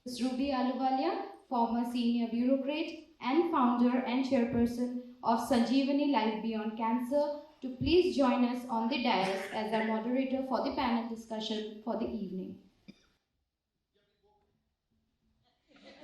Ruby Ahluwalia, former senior bureaucrat and founder and chairperson of Sanjeevani Life Beyond Cancer, to please join us on the dais as our moderator for the panel discussion for the evening.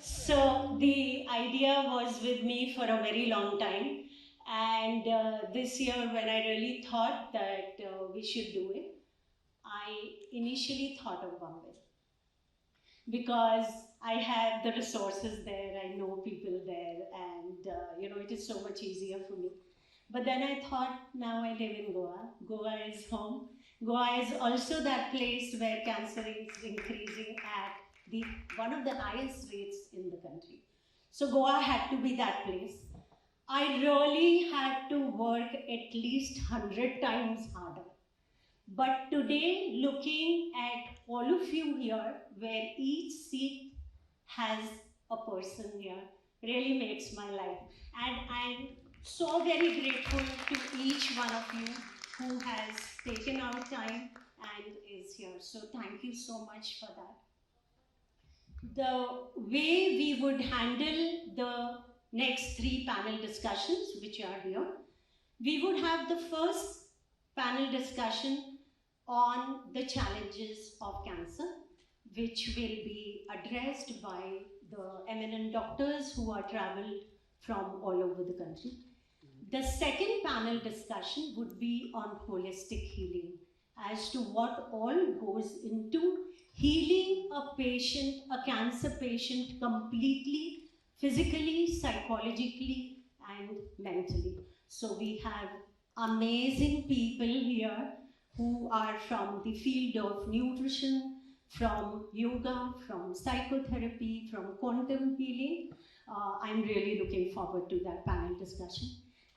So the idea was with me for a very long time, and this year when I really thought that we should do it, I initially thought of Bombay because I have the resources there, I know people there, and it is so much easier for me. But then I thought, now I live in Goa. Goa is home. Goa is also that place where cancer is increasing at one of the highest rates in the country. So Goa had to be that place. I really had to work at least 100 times harder. But today, looking at all of you here, where each seat has a person here, really makes my life. And I'm so very grateful to each one of you who has taken out time and is here. So thank you so much for that. The way we would handle the next 3 panel discussions, which are here, we would have the first panel discussion on the challenges of cancer, which will be addressed by the eminent doctors who are traveled from all over the country. The second panel discussion would be on holistic healing, as to what all goes into healing a patient, a cancer patient, completely, physically, psychologically, and mentally. So we have amazing people here who are from the field of nutrition, from yoga, from psychotherapy, from quantum healing. I'm really looking forward to that panel discussion.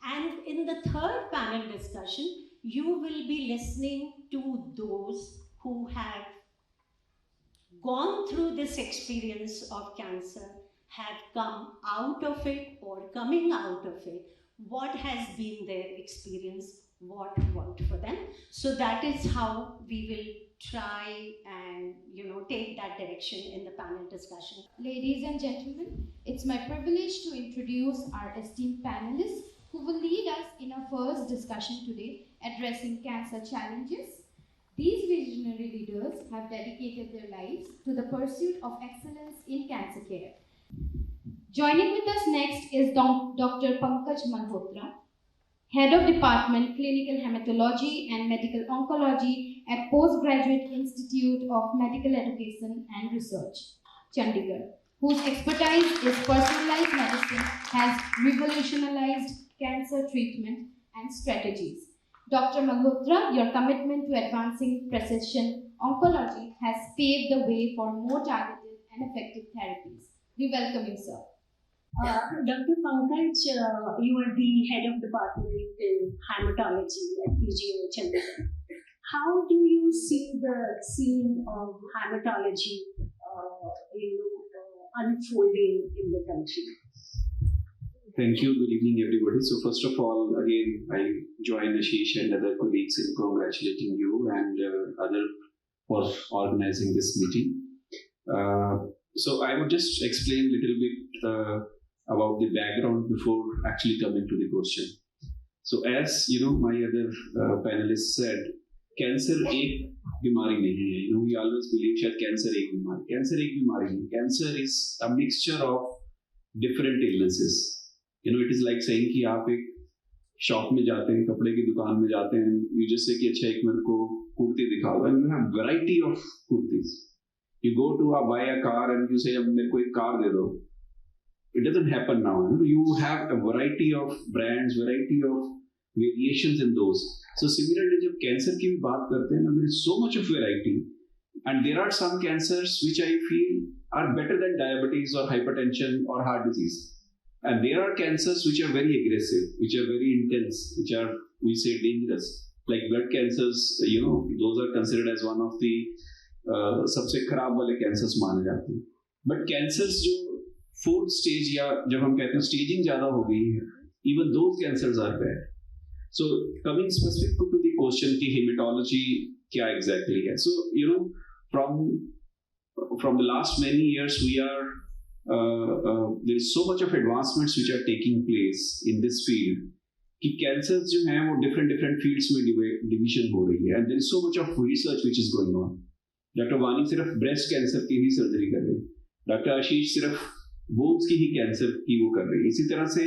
And in the third panel discussion, you will be listening to those who have gone through this experience of cancer, have come out of it or coming out of it, what has been their experience, what worked for them. So that is how we will try and take that direction in the panel discussion. Ladies and gentlemen, it's my privilege to introduce our esteemed panelists who will lead us in our first discussion today, addressing cancer challenges. These visionary leaders have dedicated their lives to the pursuit of excellence in cancer care. Joining with us next is Dr. Pankaj Malhotra, Head of Department Clinical Hematology and Medical Oncology at Postgraduate Institute of Medical Education and Research, Chandigarh, whose expertise is personalized medicine has revolutionized cancer treatment and strategies. Dr. Malhotra, your commitment to advancing precision oncology has paved the way for more targeted and effective therapies. We welcome you, sir. Dr. Pankaj, you are the head of department in hematology at PGI Chandigarh. How do you see the scene of hematology unfolding in the country? Thank you. Good evening, everybody. So first of all, again, I join Ashish and other colleagues in congratulating you and other for organizing this meeting. So I would just explain a little bit about the background before actually coming to the question. So as my other panelists said, cancer एक बीमारी नहीं है. We always believe that cancer एक बीमारी. Cancer एक बीमारी नहीं. Cancer is a mixture of different illnesses. It is like saying कि आप एक शॉप में जाते हैं, कपड़े की दुकान में जाते हैं, you just say कि अच्छा एक मेरे को कुर्ती दिखाओ, and you have variety of kurtis. You go to buy a car and you say अब मेरे को एक कार दे दो. It doesn't happen now. You have a variety of brands, variety of variations in those. So similarly, जब cancer की भी बात करते हैं, there is so much of variety, and there are some cancers which I feel are better than diabetes or hypertension or heart disease. And there are cancers which are very aggressive, which are very intense, which are, we say, dangerous. Like blood cancers, those are considered as one of the सबसे खराब वाले cancers माने जाते हैं. But cancers जो fourth stage या जब हम कहते हैं staging ज़्यादा हो गई है, even those cancers are bad. So coming specific to the question कि hematology क्या exactly है. So from from the last many years, we are there is so much of advancements which are taking place in this field कि cancers जो हैं वो different fields में division हो रही है, and there is so much of research which is going on. Doctor वानी सिर्फ breast cancer की ही सर्जरी कर रहे हैं, डॉक्टर आशीष सिर्फ bones की ही cancer की वो कर रहे हैं. इसी तरह से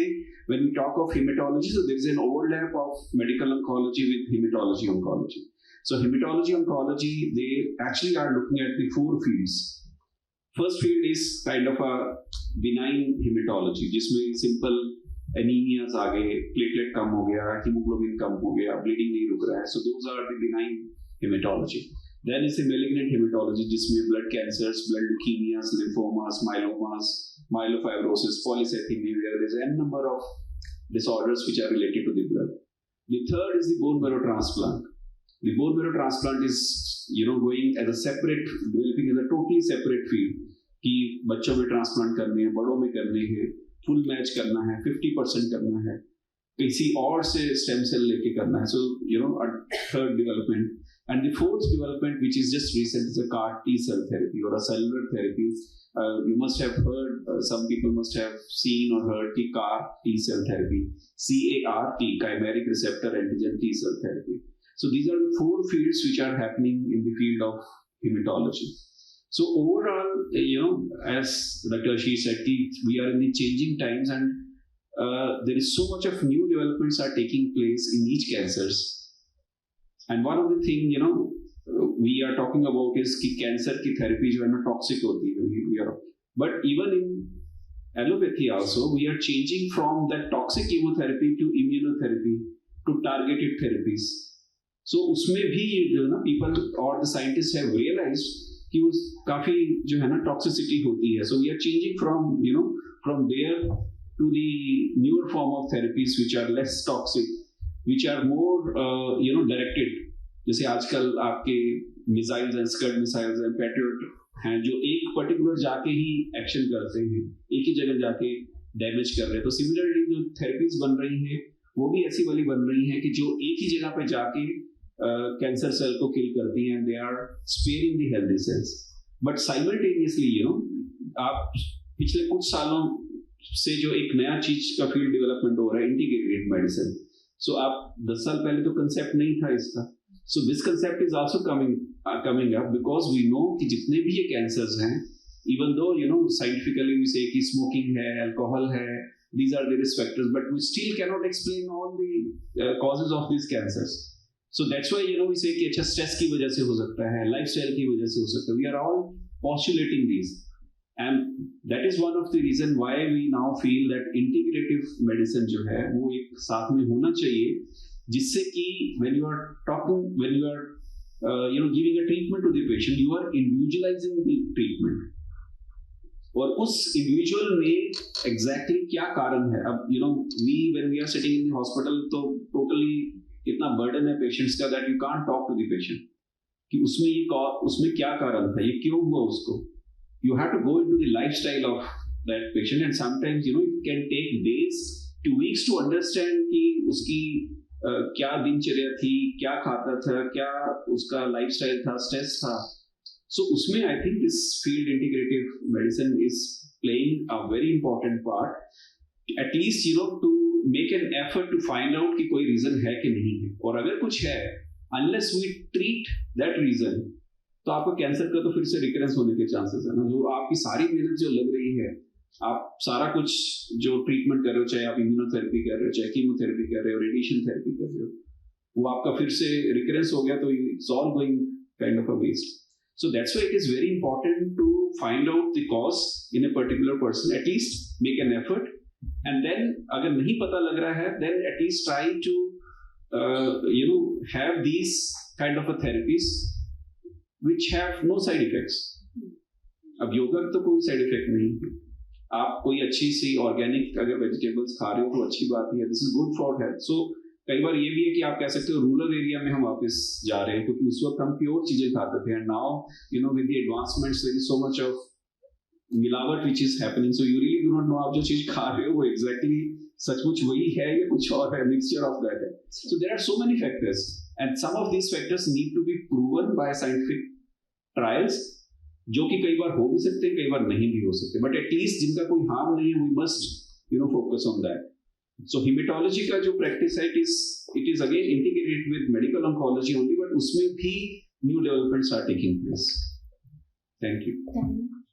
when we talk of hematology, so there is an overlap of medical oncology with hematology oncology. So hematology oncology, they actually are looking at the 4 fields. First field is kind of a benign hematology, जिसमें simple anemias आ गए, platelet कम हो गया, hemoglobin कम हो गया, bleeding नहीं रुक रहा है. So those are the benign hematology. Then is a malignant hematology, जिसमें blood cancers, blood leukemias, lymphomas, myelomas, myelofibrosis, polycythemia, there is n number of disorders which are related to the blood. The third is the bone marrow transplant. The bone marrow transplant is, going as a separate, developing as a totally separate field. कि बच्चों में transplant करने हैं, बड़ों में करने हैं, full match करना है, 50% करना है, किसी और से स्टेम सेल लेके करना है. So, a third development. And the fourth development, which is just recent, is a CAR T cell therapy or a cellular therapy. You must have heard, some people must have seen or heard the CAR T cell therapy, CAR-T, chimeric receptor antigen T cell therapy. So these are the 4 fields which are happening in the field of hematology. So overall, as Dr. Ashish said, we are in the changing times, and there is so much of new developments are taking place in each cancers. And one of the thing, we are talking about is कि cancer की therapy जो है ना toxic होती है. But even in allopathy also, we are changing from that toxic chemotherapy to immunotherapy to targeted therapies. So उसमें भी people or the scientists have realized कि वो काफी जो है ना toxicity होती है. So we are changing from from there to the newer form of therapies which are less toxic, which are more directed. जैसे आजकल आपके missiles and Scud missiles and patriot हैं जो एक पर्टिकुलर जाके ही एक्शन करते हैं, एक ही जगह जाके डैमेज कर रहे हैं. तो सिमिलरली जो थेरेपीज बन रही हैं वो भी ऐसी वाली बन रही हैं कि जो एक ही जगह पे जाके कैंसर सेल को किल करती हैं, they are sparing the healthy cells. But simultaneously आप पिछले कुछ सालों से जो एक नया चीज का फील्ड डेवलपमेंट हो रहा है, इंटीग्रेटेड मेडिसिन. सो आप 10 साल पहले तो कंसेप्ट नहीं था इसका. So this concept is also coming up because we know कि जितने भी ये कैंसर्स हैं, इवन दो साइंटिफिकली वी से कि स्मोकिंग है, अल्कोहल है, these are the risk factors, but we still cannot explain all the causes of these cancers. So that's why we say कि अच्छा स्ट्रेस की वजह से हो सकता है, लाइफस्टाइल की वजह से हो सकता है. We are all postulating these, and that is one of the reason why we now feel that integrative medicine जो है वो एक साथ में होना चाहिए, जिससे कि when you are giving a treatment to the patient, you are individualizing the treatment. और उस इंडिविजुअल में एग्जैक्टली क्या कारण है. अब when we are sitting in the hospital तो टोटली इतना बर्डन है पेशेंट्स का that you can't talk to the patient कि उसमें क्या कारण था, ये क्यों हुआ उसको. You have to go into the lifestyle of that patient, and sometimes it can take days to weeks to understand कि उसकी क्या दिनचर्या थी, क्या खाता था, क्या उसका लाइफस्टाइल था, स्ट्रेस था. So उसमें I think this field integrative medicine is playing a very important part, at least to make an effort to find out कि कोई reason है कि नहीं है. और अगर कुछ है, unless we treat that reason, तो आपको कैंसर का तो फिर से रिकरेंस होने के चांसेस है ना. जो आपकी सारी मेहनत जो लग रही है, आप सारा कुछ जो ट्रीटमेंट कर रहे हो, चाहे आप इम्यूनोथेरेपी कर रहे हो, चाहे कीमोथेरेपी कर रहे हो, रेडिएशन थेरेपी कर रहे हो, वो आपका फिर से रिकरेंस हो गया तो it's all going kind of a waste. So that's why it is very important to find out the cause in a particular person, at least make an effort, and then अगर नहीं पता लग रहा है, then at least try to have these kind of a therapies which have no side effects. अब योगा का तो कोई साइड इफेक्ट नहीं है. आप कोई अच्छी सी ऑर्गेनिक अगर वेजिटेबल्स खा रहे हो तो अच्छी बात है, this is good for health. So कई बार ये भी है कि आप कह सकते हो रूरल एरिया में हम वापस जा रहे हैं, क्योंकि उस वक्त हम प्योर चीजें खाते थे, and now with the advancements there is so much of मिलावट which is happening. So you really do not know आप जो चीज खा रहे हो वो एग्जैक्टली सचमुच वही है या कुछ और है, मिक्सचर ऑफ दैट है. So there are so many factors, and some of these factors need to be proven by scientific trials, जो कि कई बार हो भी सकते हैं, कई बार नहीं भी हो सकते, बट एटलीस्ट जिनका कोई हार्म नहीं है, we must focus on that. So hematology का जो practice है, it is again integrated with medical oncology only, but उसमें भी new developments are taking place. Thank you. Thank you.